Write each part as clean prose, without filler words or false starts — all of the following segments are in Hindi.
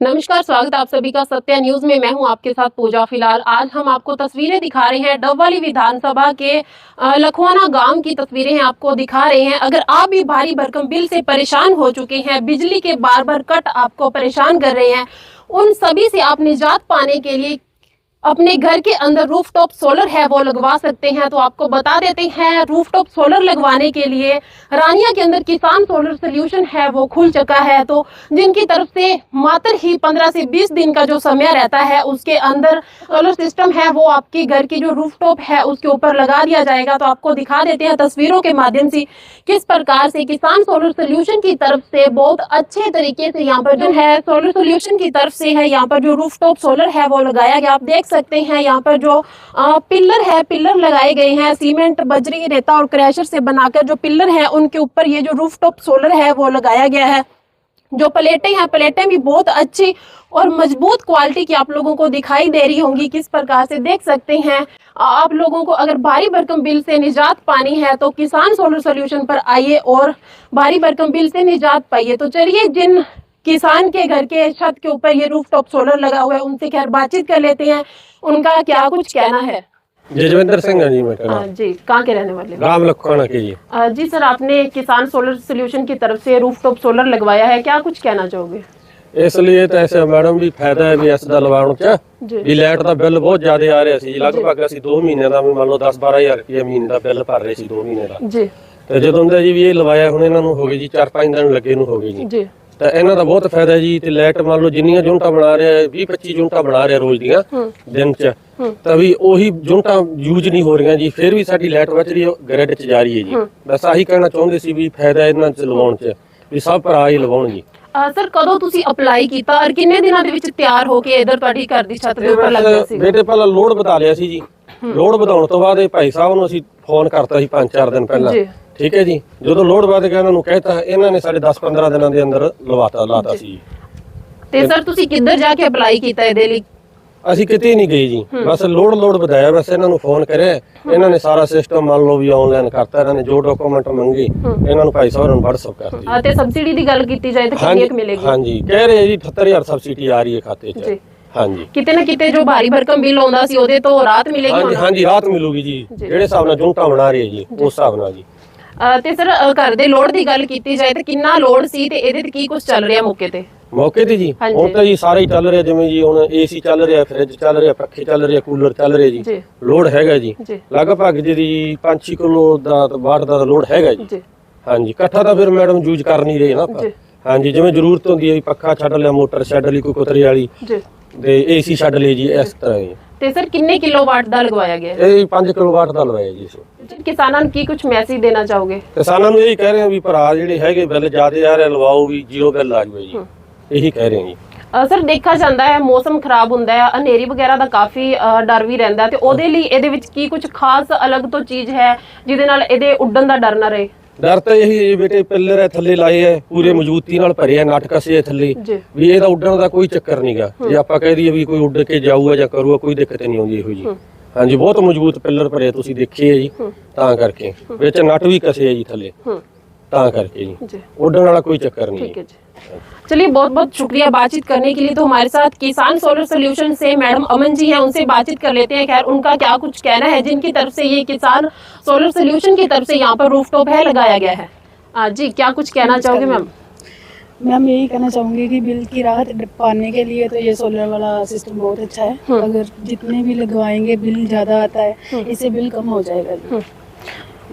नमस्कार, स्वागत है आप सभी का सत्या न्यूज में। मैं हूं आपके साथ पूजा। फिलहाल आज हम आपको तस्वीरें दिखा रहे हैं डबवाली विधानसभा के लखवाना गांव की तस्वीरें आपको दिखा रहे हैं। अगर आप भी भारी भरकम बिल से परेशान हो चुके हैं, बिजली के बार बार कट आपको परेशान कर रहे हैं, उन सभी से आप निजात पाने के लिए अपने घर के अंदर रूफटॉप सोलर है वो लगवा सकते हैं। तो आपको बता देते हैं, रूफटॉप सोलर लगवाने के लिए रानिया के अंदर किसान सोलर सोल्यूशन है वो खुल चुका है। तो जिनकी तरफ से मात्र ही 15 से 20 दिन का जो समय रहता है, उसके अंदर सोलर सिस्टम है वो आपके घर की जो रूफटॉप है उसके ऊपर लगा दिया जाएगा। तो आपको दिखा देते हैं तस्वीरों के माध्यम से किस प्रकार से किसान सोलर सोल्यूशन की तरफ से बहुत अच्छे तरीके से यहाँ पर जो है सोलर सोल्यूशन की तरफ से है यहाँ पर जो रूफटॉप सोलर है वो लगाया गया। आप देख सकते हैं यहाँ पर जो पिल्लर लगाए गए हैं, सीमेंट, बजरी, रेता और क्रैशर से बनाकर जो पिल्लर है उनके ऊपर ये जो रूफटॉप सोलर है वो लगाया गया है। जो प्लेटें हैं, प्लेटें भी बहुत अच्छी और मजबूत क्वालिटी की आप लोगों को दिखाई दे रही होंगी। किस प्रकार से देख सकते हैं आप लोगों को अगर भारी भरकम बिल से निजात पानी है तो किसान सोलर सोल्यूशन पर आइए और भारी भरकम बिल से निजात पाइए। तो चलिए, जिन किसान के घर के छत के ऊपर ये रूफटॉप सोलर लगा हुआ है उनसे खैर बातचीत कर लेते हैं, उनका क्या कुछ कहना है। जजविंदर सिंह है जी मेरा। जी, कहाँ के रहने वाले? राम लखवाना के जी। जी सर, आपने किसान सोलर सोल्यूशन की तरफ से रूफटॉप सोलर लगवाया है, क्या कुछ कहना चाहोगे? इसलिए तो ऐसे मैडम भी फायदा है भी इस दा लवाउण च भी लाइट ਦਾ ਬਿੱਲ ਬਹੁਤ ਜ਼ਿਆਦਾ ਆ ਰਿਹਾ ਸੀ। ਲਗਭਗ ਅਸੀਂ 2 ਮਹੀਨੇ ਦਾ ਵੀ ਮੰਨ ਲਓ 10-12 ਹਜ਼ਾਰ ਰੁਪਏ ਮਹੀਨੇ ਦਾ ਬਿੱਲ ਭਰ ਰਹੇ ਸੀ 2 ਮਹੀਨੇ ਦਾ ਜੀ। ਤੇ ਜਦੋਂ ਦਾ ਜੀ ਵੀ ਇਹ ਲਵਾਇਆ ਹੁਣ ਇਹਨਾਂ ਨੂੰ ਹੋ ਗਏ ਜੀ 4-5 ਦਿਨ ਲੱਗੇ ਨੂੰ ਹੋ ਗਏ ਜੀ। ਜੀ। ਤਾਂ ਇਹਨਾਂ ਦਾ ਬਹੁਤ ਫਾਇਦਾ ਜੀ। ਤੇ ਲਾਈਟ ਮੰਨ ਲਓ ਜਿੰਨੀਆਂ ਯੂਨਿਟਾਂ ਬਣਾ ਰਿਹਾ 20-25 ਯੂਨਿਟਾਂ ਬਣਾ ਰਿਹਾ ਰੋਜ਼ ਦੀਆਂ ਦਿਨ ਚ, ਤਾਂ ਵੀ ਉਹੀ ਯੂਨਿਟਾਂ ਯੂਜ਼ ਨਹੀਂ ਹੋ ਰਹੀਆਂ ਜੀ। ਫਿਰ ਵੀ ਸਾਡੀ ਲਾਈਟ ਬਚ ਰਹੀ ਹੈ, ਗ੍ਰਿਡ ਚ ਜਾ ਰਹੀ ਹੈ ਜੀ। ਬਸ ਆਹੀ ਕਹਿਣਾ ਚਾਹੁੰਦੇ ਸੀ ਵੀ ਫਾਇਦਾ ਇਹਨਾਂ ਚ ਲਵਾਉਣ ਚ ਵੀ ਸਭ ਭਰਾ ਹੀ ਲਵਾਉਣ ਜੀ। ਸਰ, ਕਦੋਂ ਤੁਸੀਂ ਅਪਲਾਈ ਕੀਤਾ ਔਰ ਕਿੰਨੇ ਦਿਨਾਂ ਦੇ ਵਿੱਚ ਤਿਆਰ ਹੋ ਕੇ ਇਧਰ ਤੁਹਾਡੀ ਘਰ ਦੀ ਛੱਤ ਦੇ ਉੱਪਰ ਲੱਗ ਗਿਆ ਸੀ? ਬੇਟੇ ਪਹਿਲਾਂ ਲੋਡ ਵਧਾ ਲਿਆ ਸੀ ਜੀ। ਲੋਡ ਵਧਾਉਣ ਤੋਂ ਬਾਅਦ ਇਹ ਭਾਈ ਸਾਹਿਬ ਨੂੰ ਅਸੀਂ ਫੋਨ ਕਰਤਾ ਸੀ 5-4 ਦਿਨ ਪਹਿਲਾਂ। ਠੀਕ ਹੈ ਜੀ। ਜਦੋਂ ਲੋਡ ਵਧ ਗਿਆ ਇਹਨਾਂ ਨੂੰ ਕਹਿਤਾ, ਇਹਨਾਂ ਨੇ ਸਾਡੇ 10-15 ਦਿਨਾਂ ਦੇ ਅੰਦਰ ਲਾਤਾ ਸੀ। ਤੇ ਸਰ ਤੁਸੀਂ ਕਿੱਧਰ ਜਾ ਕੇ ਅਪਲਾਈ ਕੀਤਾ ਇਹਦੇ ਲਈ? ਅਸੀਂ ਕਿਤੇ ਨਹੀਂ ਗਏ ਜੀ। ਬਸ ਲੋਡ ਵਧਾਇਆ, ਬਸ ਇਹਨਾਂ ਨੂੰ ਫੋਨ ਕਰਿਆ, ਇਹਨਾਂ ਨੇ ਸਾਰਾ ਸਿਸਟਮ ਮੰਨ ਲਓ ਵੀ ਆਨਲਾਈਨ ਕਰਤਾ। ਇਹਨਾਂ ਨੇ ਜੋ ਡਾਕੂਮੈਂਟ ਮੰਗੇ ਇਹਨਾਂ ਨੂੰ ਭਾਈ ਸਾਹਿਬ ਨੂੰ WhatsApp ਕਰਤੀ। ਤੇ ਸਬਸਿਡੀ ਦੀ ਗੱਲ ਕੀਤੀ ਜਾਏ ਤਾਂ ਕਿੰਨੀ ਕੁ ਮਿਲੇਗੀ? ਹਾਂਜੀ, ਕਹਿ ਰਹੇ ਜੀ 78000 ਸਬਸਿਡੀ ਆ ਰਹੀ ਹੈ ਖਾਤੇ 'ਚ। ਹਾਂਜੀ, ਕਿਤੇ ਨਾ ਕਿਤੇ ਜੋ ਭਾਰੀ ਭਰਕਮ ਬਿੱਲ ਆਉਂਦਾ ਸੀ ਉਹਦੇ ਤੋਂ ਰਾਹਤ ਮਿਲੇਗੀ? ਹਾਂਜੀ, ਰਾਹਤ ਮਿਲੂਗੀ ਜੀ। ਜਿਹੜੇ ਹਿਸਾਬ ਨਾਲ ਯੂਨਿਟਾਂ ਬਣਾ ਰਹੇ ਜੀ ਉਸ ਹਿਸਾਬ ਨਾਲ ਜੀ। ਤੇ ਸਰ, ਘਰ ਦੇ ਲੋਡ ਦੀ ਗੱਲ ਕੀਤੀ ਜਾਏ ਤਾਂ ਕਿੰਨਾ ਲੋਡ ਸੀ ਤੇ ਇਹਦੇ ਤੇ ਕੀ ਕੁਝ ਚੱਲ ਰਿਹਾ ਮੌਕੇ ਤੇ ਜੀ? ਹੁਣ ਤਾਂ ਜੀ ਸਾਰੇ ਹੀ ਚੱਲ ਰਿਹਾ, ਜਿਵੇਂ ਜੀ ਹੁਣ AC ਚੱਲ ਰਿਹਾ, ਫ੍ਰਿਜ ਚੱਲ ਰਿਹਾ, ਪੱਖੇ ਚੱਲ ਰਿਹਾ, ਕੂਲਰ ਚੱਲ ਰਿਹਾ ਜੀ। ਲੋਡ ਹੈਗਾ ਜੀ ਲਗਭਗ ਜੀ 5-6 ਕਿਲੋ ਦਾ ਵਾਟ ਦਾ ਲੋਡ ਹੈਗਾ ਜੀ। ਹਾਂਜੀ, ਇਕੱਠਾ ਤਾਂ ਫਿਰ ਮੈਡਮ ਯੂਜ਼ ਕਰ ਨਹੀਂ ਰਹੇ ਨਾ ਆਪਾਂ। ਹਾਂਜੀ, ਜਿਵੇਂ ਜ਼ਰੂਰਤ ਹੁੰਦੀ ਹੈ ਪੱਖਾ ਛੱਡ ਲਿਆ, ਮੋਟਰ ਛੱਡ ਲਈ, ਕੋਈ ਕੁਤਰੇ ਵਾਲੀ ਤੇ AC ਛੱਡ ਲਈ ਜੀ, ਇਸ ਤਰ੍ਹਾਂ ਹੀ। ਤੇ ਸਰ ਕਿੰਨੇ ਕਿਲੋਵਾਟ ਦਾ ਲਗਵਾਇਆ ਗਿਆ? ਇਹ 5 ਕਿਲੋਵਾਟ ਦਾ ਲਵਾਇਆ ਜੀ ਅਸੀਂ। ਕਿਸਾਨਾਂ ਨੂੰ ਕੀ ਕੁਝ ਮੈਸੇਜ ਦੇਣਾ ਚਾਹੋਗੇ? ਕਿਸਾਨਾਂ ਨੂੰ ਇਹੀ ਕਹਿ ਰਹੇ ਹਾਂ ਵੀ ਭਰਾ ਜਿਹੜੇ ਹੈਗੇ ਬਿੱਲ ਜ਼ਿਆਦਾ ਆ ਰਿਹਾ ਲਵਾਓ, ਵੀ 0 ਬਿੱਲ ਆ ਜਾਵੇ ਜੀ। ਇਹੀ ਕਹਿ ਰਹੇ ਹਾਂ ਜੀ। ਸਰ, ਦੇਖਿਆ ਜਾਂਦਾ ਹੈ ਮੌਸਮ ਖਰਾਬ ਹੁੰਦਾ ਹੈ, ਹਨੇਰੀ ਵਗੈਰਾ ਦਾ ਕਾਫੀ ਡਰ ਵੀ ਰਹਿੰਦਾ, ਤੇ ਉਹਦੇ ਲਈ ਇਹਦੇ ਵਿੱਚ ਕੀ ਕੁਝ ਖਾਸ ਅਲੱਗ ਤੋਂ ਚੀਜ਼ ਹੈ ਜਿਹਦੇ ਨਾਲ ਇਹਦੇ ਉੱਡਣ ਦਾ ਡਰ ਨਾ ਰਹੇ? ਡਰ ਤਾਂ ਇਹੀ ਬੇਟੇ, ਪਿੱਲਰ ਹੈ ਥੱਲੇ ਲਾਏ ਹੈ, ਪੂਰੇ ਮਜ਼ਬੂਤੀ ਨਾਲ ਭਰੇ ਹੈ, ਨਟ ਕਸੇ ਹੈ ਥੱਲੇ, ਵੀ ਇਹਦਾ ਉੱਡਣ ਦਾ ਕੋਈ ਚੱਕਰ ਨਹੀਂਗਾ। ਜੇ ਆਪਾਂ ਕਹਿ ਦਈਏ ਵੀ ਕੋਈ ਉੱਡ ਕੇ ਜਾਊਗਾ ਜਾਂ ਕਰੂਗਾ, ਕੋਈ ਦਿੱਕਤ ਨਹੀਂ ਆਉਂਦੀ ਇਹੋ ਜੀ। ਹਾਂਜੀ, ਬਹੁਤ ਮਜ਼ਬੂਤ ਪਿੱਲਰ ਭਰੇ ਤੁਸੀਂ ਦੇਖੇ ਹੈ ਜੀ, ਤਾਂ ਕਰਕੇ ਵਿੱਚ ਨਟ ਵੀ ਕਸੇ ਹੈ ਜੀ ਥੱਲੇ, ਤਾਂ ਕਰਕੇ जी उड़ने वाला कोई चक्कर नहीं। ठीक है जी, चलिए, बहुत बहुत शुक्रिया बातचीत करने के लिए। तो हमारे साथ किसान सोलर सोल्यूशन से मैडम अमन जी हैं, उनसे बातचीत कर लेते हैं। खैर, उनका क्या कुछ कहना है जिनकी तरफ से ये किसान सोलर सोल्यूशन की तरफ से यहाँ पर रूफटॉप है लगाया गया है। जी, क्या कुछ कहना चाहोगे मैम? मैम, यही कहना चाहूँगी कि बिल की राहत पाने के लिए तो ये सोलर वाला सिस्टम बहुत अच्छा है। अगर जितने भी लगवाएंगे बिल ज़्यादा आता है, इससे बिल कम हो जाएगा।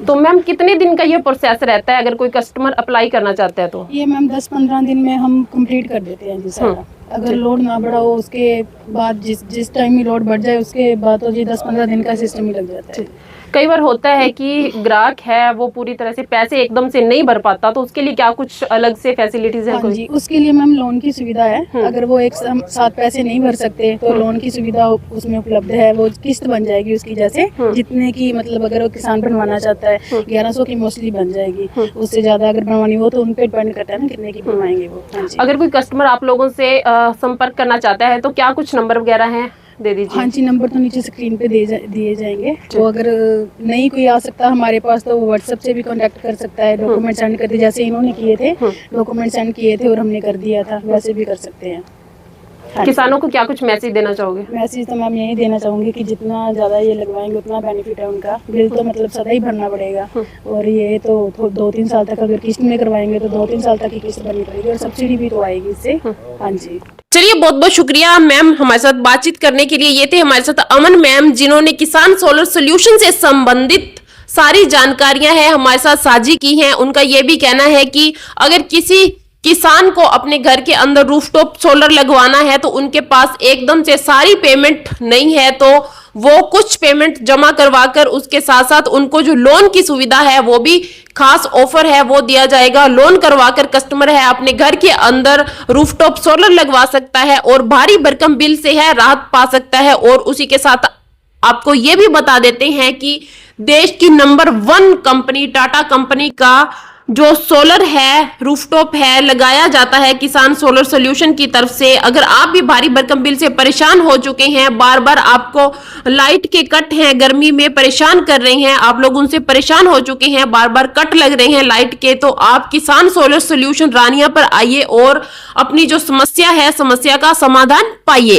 तो मैम, कितने दिन का ये प्रोसेस रहता है अगर कोई कस्टमर अप्लाई करना चाहता है तो? ये मैम 10-15 दिन में हम कंप्लीट कर देते हैं जी सारा। अगर लोड ना बढ़ा हो उसके बाद जिस टाइम ही लोड बढ़ जाए उसके बाद तो जी 10-15 दिन का सिस्टम ही लग जाता है। कई बार होता है कि ग्राहक है वो पूरी तरह से पैसे एकदम से नहीं भर पाता, तो उसके लिए क्या कुछ अलग से फैसिलिटीज है? हाँ जी, उसके लिए मैम लोन की सुविधा है। अगर वो एक साथ पैसे नहीं भर सकते तो लोन की सुविधा उसमें उपलब्ध है। वो किस्त बन जाएगी उसकी, जैसे जितने की मतलब अगर वो किसान बनवाना चाहता है 1100 की मोस्टली बन जाएगी। उससे ज्यादा अगर बनवानी हो तो उन पे डिपेंड करता है ना कितने की बनवाएंगे वो। अगर कोई कस्टमर आप लोगों से संपर्क करना चाहता है तो क्या कुछ नंबर वगैरह है दे दीजिए? हाँ जी, नंबर तो नीचे स्क्रीन पे दिए जाएंगे। तो अगर नहीं कोई आ सकता हमारे पास तो वो व्हाट्सएप से भी कांटेक्ट कर सकता है। डॉक्यूमेंट सेंड कर दिए, जैसे इन्होंने किए थे, डॉक्यूमेंट सेंड किए थे और हमने कर दिया था, वैसे भी कर सकते हैं। हाँ। किसानों को क्या कुछ मैसेज देना चाहोगे? मैसेज तो मैम यही देना चाहूँगी कि जितना ज़्यादा ये लगवाएंगे उतना बेनिफिट है उनका। बिल तो मतलब सदा ही भरना पड़ेगा, और ये तो 2-3 साल तक अगर किस्त में करवाएंगे तो 2-3 साल तक की किस्त भरनी पड़ेगी, और सब्सिडी भी तो आएगी इससे। हाँ जी। चलिए, बहुत बहुत शुक्रिया मैम हमारे साथ बातचीत करने के लिए। ये थे हमारे साथ अमन मैम, जिन्होंने किसान सोलर सोल्यूशन से संबंधित सारी जानकारियां हैं हमारे साथ साझी की हैं। उनका ये भी कहना है कि अगर किसी किसान को अपने घर के अंदर रूफटॉप सोलर लगवाना है तो उनके पास एकदम से सारी पेमेंट नहीं है, तो वो कुछ पेमेंट जमा करवाकर उसके साथ साथ उनको जो लोन की सुविधा है वो भी खास ऑफर है वो दिया जाएगा। लोन करवाकर कस्टमर है अपने घर के अंदर रूफटॉप सोलर लगवा सकता है और भारी भरकम बिल से है राहत पा सकता है। और उसी के साथ आपको ये भी बता देते हैं कि देश की नंबर 1 कंपनी टाटा कंपनी का जो सोलर है, रूफटॉप है, लगाया जाता है किसान सोलर सोल्यूशन की तरफ से। अगर आप भी भारी भरकम बिल से परेशान हो चुके हैं, बार बार आपको लाइट के कट हैं, गर्मी में परेशान कर रहे हैं, आप लोग उनसे परेशान हो चुके हैं, बार बार कट लग रहे हैं लाइट के, तो आप किसान सोलर सोल्यूशन रानिया पर आइए और अपनी जो समस्या है, समस्या का समाधान पाइए।